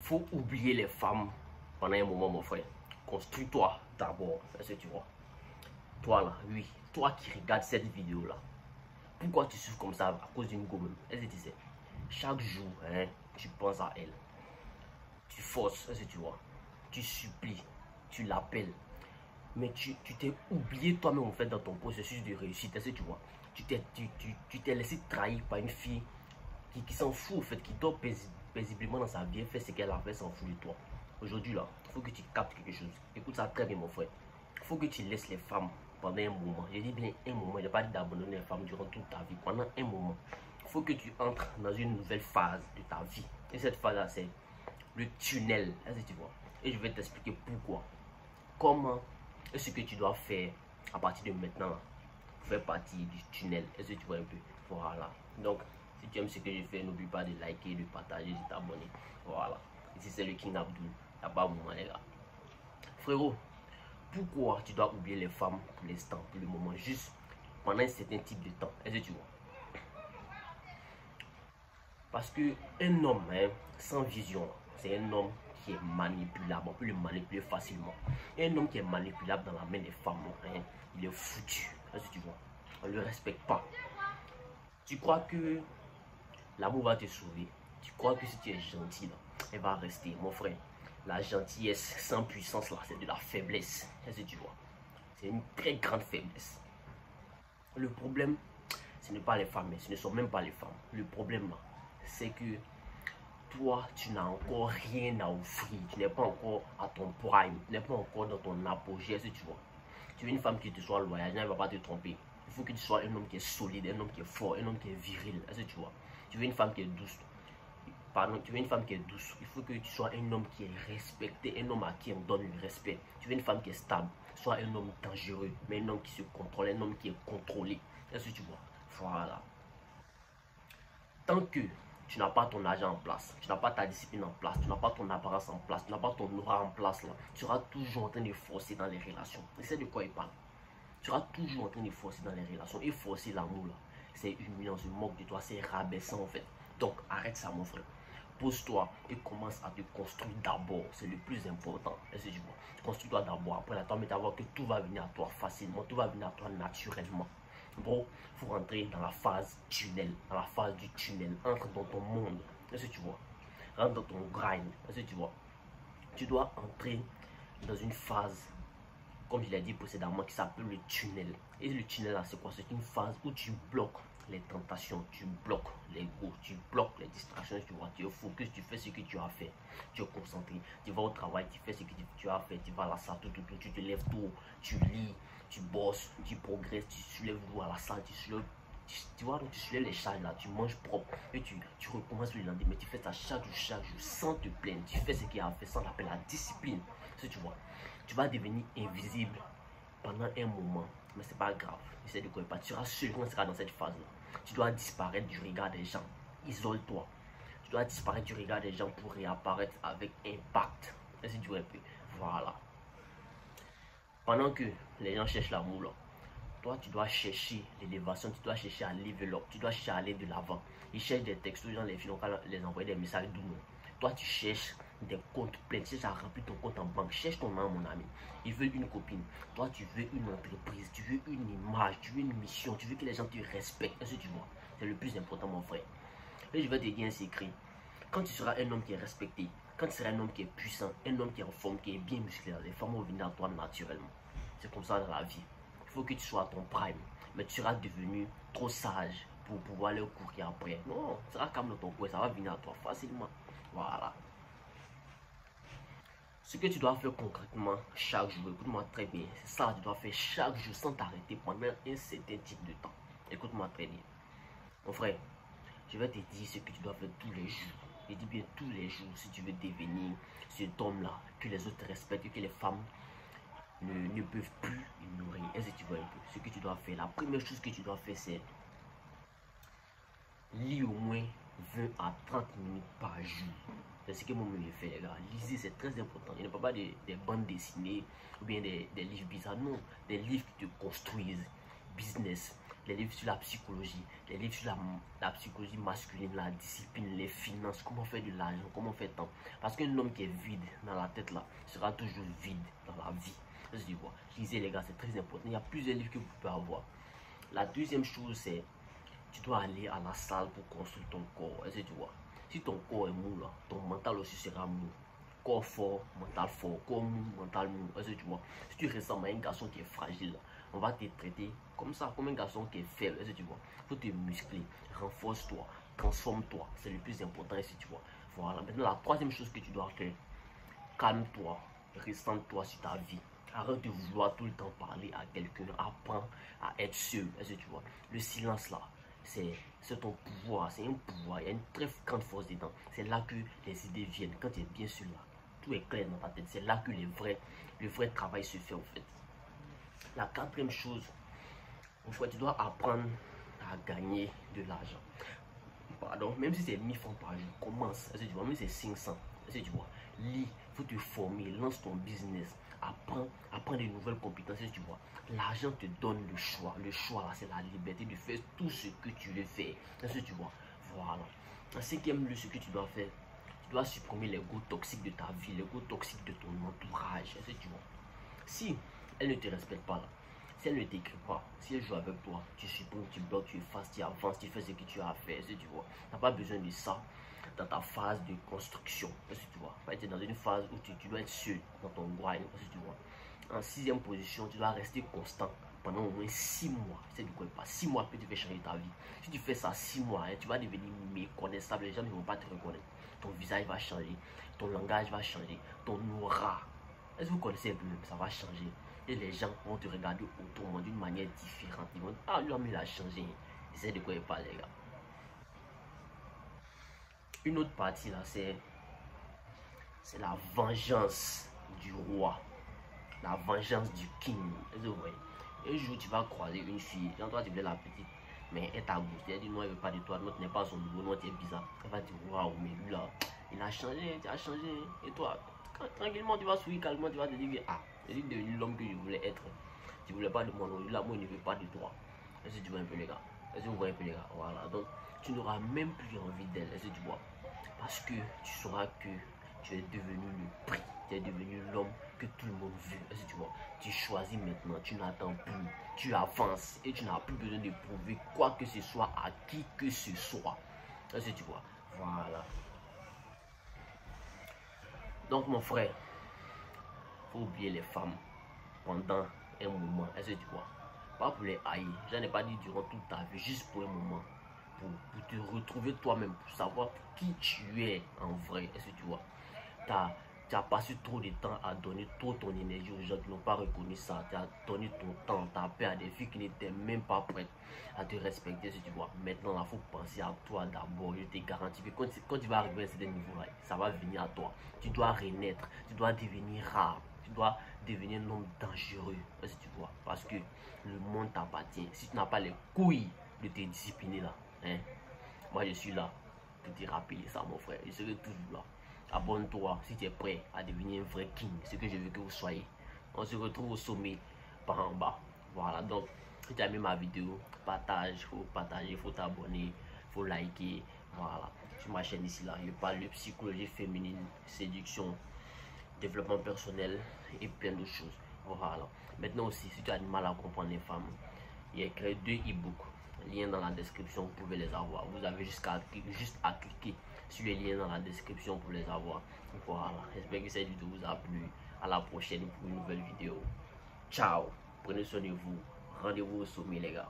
faut oublier les femmes pendant un moment, mon frère. Construis-toi d'abord. Est-ce que tu vois? Toi là, oui, toi qui regardes cette vidéo là, pourquoi tu souffres comme ça à cause d'une gomme? Est-ce que tu sais? Chaque jour, hein, tu penses à elle. Tu forces, est-ce que tu vois? Tu supplies, tu l'appelles. Mais tu t'es oublié toi-même en fait dans ton processus de réussite. Est-ce que tu vois? Tu t'es laissé trahir par une fille qui s'en fout en fait, qui dort paisiblement dans sa vie, elle fait ce qu'elle a fait, s'en fout de toi. Aujourd'hui là, il faut que tu captes quelque chose. Écoute ça très bien mon frère. Il faut que tu laisses les femmes pendant un moment. Je dis bien un moment, je n'ai pas dit d'abandonner les femmes durant toute ta vie. Pendant un moment, il faut que tu entres dans une nouvelle phase de ta vie. Et cette phase là, c'est le tunnel. Est-ce que tu vois? Et je vais t'expliquer pourquoi. Comment est-ce que tu dois faire à partir de maintenant pour faire partie du tunnel? Est-ce que tu vois un peu? Voilà. Donc, si tu aimes ce que je fais, n'oublie pas de liker, de partager, de t'abonner. Voilà. Ici, c'est le King Abdul. Il n'y a pas moment, les gars. Frérot, pourquoi tu dois oublier les femmes pour l'instant, pour le moment, juste pendant un certain type de temps? Est-ce que tu vois? Parce qu'un homme hein, sans vision, c'est un homme qui est manipulable. On peut le manipuler facilement. Et un homme qui est manipulable dans la main des femmes, hein, il est foutu. Est-ce que tu vois? On ne le respecte pas. Tu crois que l'amour va te sauver? Tu crois que si tu es gentil, là, elle va rester? Mon frère, la gentillesse sans puissance, là, c'est de la faiblesse. Est-ce que tu vois? C'est une très grande faiblesse. Le problème, ce n'est pas les femmes, mais ce ne sont même pas les femmes. Le problème, là, c'est que toi, tu n'as encore rien à offrir. Tu n'es pas encore à ton prime. Tu n'es pas encore dans ton apogée. Est-ce que tu vois? Tu veux une femme qui te soit loyale, elle ne va pas te tromper. Il faut que tu sois un homme qui est solide, un homme qui est fort, un homme qui est viril. Est-ce que tu vois? Tu veux une femme qui est douce. Pardon, tu veux une femme qui est douce. Il faut que tu sois un homme qui est respecté, un homme à qui on donne le respect. Tu veux une femme qui est stable. Sois un homme dangereux, mais un homme qui se contrôle, un homme qui est contrôlé. Est-ce que tu vois? Voilà. Tant que tu n'as pas ton argent en place, tu n'as pas ta discipline en place, tu n'as pas ton apparence en place, tu n'as pas ton aura en place, là, tu seras toujours en train de forcer dans les relations. Et c'est de quoi il parle. Tu seras toujours en train de forcer dans les relations. Et forcer l'amour, là, c'est humiliant, on se moque de toi, c'est rabaissant en fait. Donc arrête ça mon frère. Pose-toi et commence à te construire d'abord. C'est le plus important. Est-ce que tu vois? Construis-toi d'abord. Après la temps, tu vas voir que tout va venir à toi facilement. Tout va venir à toi naturellement. Bro, il faut rentrer dans la phase tunnel. Dans la phase du tunnel. Entre dans ton monde. Est-ce que tu vois? Rentre dans ton grind. Est-ce que tu vois? Tu dois entrer dans une phase, comme je l'ai dit précédemment, qui s'appelle le tunnel. Et le tunnel là, c'est quoi? C'est une phase où tu bloques les tentations, tu bloques les goûts, tu bloques les distractions, tu vois, tu es focus, tu fais ce que tu as fait, tu es concentré, tu vas au travail, tu fais ce que tu as fait, tu vas à la salle, tu te lèves tôt, tu lis, tu bosses, tu progresses, tu soulèves l'eau à la salle, tu vois, donc tu soulèves les charges là, tu manges propre et tu recommences le lendemain, tu fais ça chaque jour, sans te plaindre, tu fais ce qu'il y a à faire, sans appel la discipline, si tu vois, tu vas devenir invisible pendant un moment, mais c'est pas grave, essaie de quoi pas, tu seras seul quand tu seras dans cette phase là. Tu dois disparaître du regard des gens. Isole-toi. Tu dois disparaître du regard des gens pour réapparaître avec impact. Est-ce que tu vois un peu? Voilà. Pendant que les gens cherchent l'amour, là, toi, tu dois chercher l'élévation, tu dois chercher à level up, tu dois chercher à aller de l'avant. Ils cherchent des textos, les filles, on va les envoyer des messages doux. Toi, tu cherches des comptes pleins, tu cherches à remplir ton compte en banque. Cherche ton âme, mon ami. Ils veulent une copine. Toi, tu veux une entreprise, tu veux une image, tu veux une mission, tu veux que les gens te respectent. Est-ce que tu vois? C'est le plus important, mon frère. Et je vais te dire un secret. Quand tu seras un homme qui est respecté, quand tu seras un homme qui est puissant, un homme qui est en forme, qui est bien musclé, les femmes vont venir à toi naturellement. C'est comme ça dans la vie. Il faut que tu sois à ton prime. Mais tu seras devenu trop sage pour pouvoir leur courir après. Non, tu seras calme dans ton coin, ça va venir à toi facilement. Voilà. Ce que tu dois faire concrètement chaque jour, écoute-moi très bien, c'est ça que tu dois faire chaque jour sans t'arrêter pendant un certain type de temps. Écoute-moi très bien. Mon frère, je vais te dire ce que tu dois faire tous les jours. Je dis bien tous les jours si tu veux devenir cet homme-là, que les autres respectent et que les femmes ne peuvent plus ignorer. Est-ce que tu vois un peu ce que tu dois faire? La première chose que tu dois faire, c'est lire au moins 20 à 30 minutes par jour. C'est ce que moi je fais, les gars. Lisez, c'est très important. Il ne parle pas des bandes dessinées ou bien des livres bizarres. Non, des livres qui te construisent. Business, les livres sur la psychologie, les livres sur la psychologie masculine, la discipline, les finances, comment faire de l'argent, comment faire tant. Parce qu'un homme qui est vide dans la tête là sera toujours vide dans la vie. Je dis quoi, lisez les gars, c'est très important. Il y a plusieurs livres que vous pouvez avoir. La deuxième chose, c'est tu dois aller à la salle pour construire ton corps. Est-ce que tu vois? Si ton corps est mou là, ton mental aussi sera mou. Corps fort, corps mou, mental mou. Est-ce que tu vois? Si tu ressembles à un garçon qui est fragile là, on va te traiter comme ça, comme un garçon qui est faible. Est-ce que tu vois? Il faut te muscler, renforce-toi, transforme-toi. C'est le plus important. Est-ce que tu vois? Voilà. Maintenant, la troisième chose que tu dois faire, calme-toi, ressens-toi sur ta vie. Arrête de vouloir tout le temps parler à quelqu'un. Apprends à être seul. Est-ce que tu vois? Le silence là, c'est ton pouvoir. C'est un pouvoir. Il y a une très grande force dedans. C'est là que les idées viennent. Quand tu es bien sûr là, tout est clair dans ta tête. C'est là que le vrai travail se fait en fait. La quatrième chose, tu dois apprendre à gagner de l'argent. Pardon, même si c'est 1000 francs par jour, commence. Est-ce que tu vois? Même si c'est 500. Est-ce que tu vois? Lis, il faut te former, lance ton business, apprends de nouvelles compétences. Tu vois? L'argent te donne le choix. Le choix là, c'est la liberté de faire tout ce que tu veux faire. Est-ce que tu vois? Voilà. La cinquième leçon que tu dois faire, tu dois supprimer les goûts toxiques de ta vie, les goûts toxiques de ton entourage. Est-ce que tu vois? Si elle ne te respecte pas là, si elle ne t'écrit pas, si elle joue avec toi, tu supprimes, tu bloques, tu effaces, tu avances, tu fais ce que tu as à faire. Est-ce que tu vois? Tu n'as pas besoin de ça dans ta phase de construction. Est-ce que tu vois? Tu es dans une phase où tu dois être sûr dans ton grind. Est-ce que tu vois? En sixième position, tu dois rester constant pendant au moins 6 mois. C'est du quoi pas 6 mois que tu fais changer ta vie. Si tu fais ça 6 mois, hein, tu vas devenir méconnaissable. Les gens ne vont pas te reconnaître. Ton visage va changer, ton langage va changer, ton aura. Est-ce que vous connaissez un peu même? Ça va changer. Et les gens vont te regarder autrement d'une manière différente. Ils vont dire, ah, lui, il a changé. C'est de quoi il parle, les gars. Une autre partie là, c'est la vengeance du roi. La vengeance du king. Est-ce que vous voyez? Un jour, tu vas croiser une fille. Genre, toi, tu voulais la petite. Mais elle t'a boosté. Elle dit, non, elle ne veut pas de toi. L'autre n'est pas son niveau. Non, tu es bizarre. Elle va dire, waouh, mais lui là, il a changé. Tu as changé. Et toi, tranquillement, tu vas sourire calmement. Tu vas te dire, ah, c'est devenu l'homme que je voulais être. Tu ne voulais pas de moi. Non, là, moi, il ne veut pas de toi. Est-ce que tu vois un peu, les gars? Est-ce que vous voyez un peu, les gars? Voilà. Donc, tu n'auras même plus envie d'elle. Est-ce que tu vois? Parce que tu sauras que tu es devenu le prix. Tu es devenu l'homme que tout le monde veut. Est-ce que tu vois? Tu choisis maintenant, tu n'attends plus, tu avances et tu n'as plus besoin de prouver quoi que ce soit à qui que ce soit. Est-ce que tu vois? Voilà. Donc mon frère, faut oublier les femmes pendant un moment. Est-ce que tu vois? Pas pour les haïr. Je n'ai pas dit durant toute ta vie, juste pour un moment. Pour te retrouver toi-même, pour savoir qui tu es en vrai. Est-ce que tu vois? Tu as passé trop de temps à donner trop ton énergie aux gens qui n'ont pas reconnu ça. Tu as donné ton temps, ta paix à des filles qui n'étaient même pas prêtes à te respecter, si tu vois. Maintenant, il faut penser à toi d'abord. Je te garantis que quand tu vas arriver à ce niveau-là, ça va venir à toi. Tu dois renaître, tu dois devenir rare, tu dois devenir un homme dangereux, si tu vois. Parce que le monde t'appartient. Si tu n'as pas les couilles de te discipliner là, hein, moi je suis là pour te rappeler ça, mon frère. Je serai toujours là. Abonne-toi si tu es prêt à devenir un vrai king. Ce que je veux que vous soyez. On se retrouve au sommet par en bas. Voilà, donc si tu as aimé ma vidéo, partage, faut partager, faut t'abonner, faut liker. Voilà, sur ma chaîne ici là, je parle de psychologie féminine, séduction, développement personnel et plein d'autres choses. Voilà. Maintenant aussi, si tu as du mal à comprendre les femmes, il y a créé 2 e-books. Lien dans la description, vous pouvez les avoir. Vous avez juste à cliquer sur les liens dans la description pour les avoir. Voilà. J'espère que cette vidéo vous a plu. À la prochaine pour une nouvelle vidéo. Ciao. Prenez soin de vous. Rendez-vous au sommet, les gars.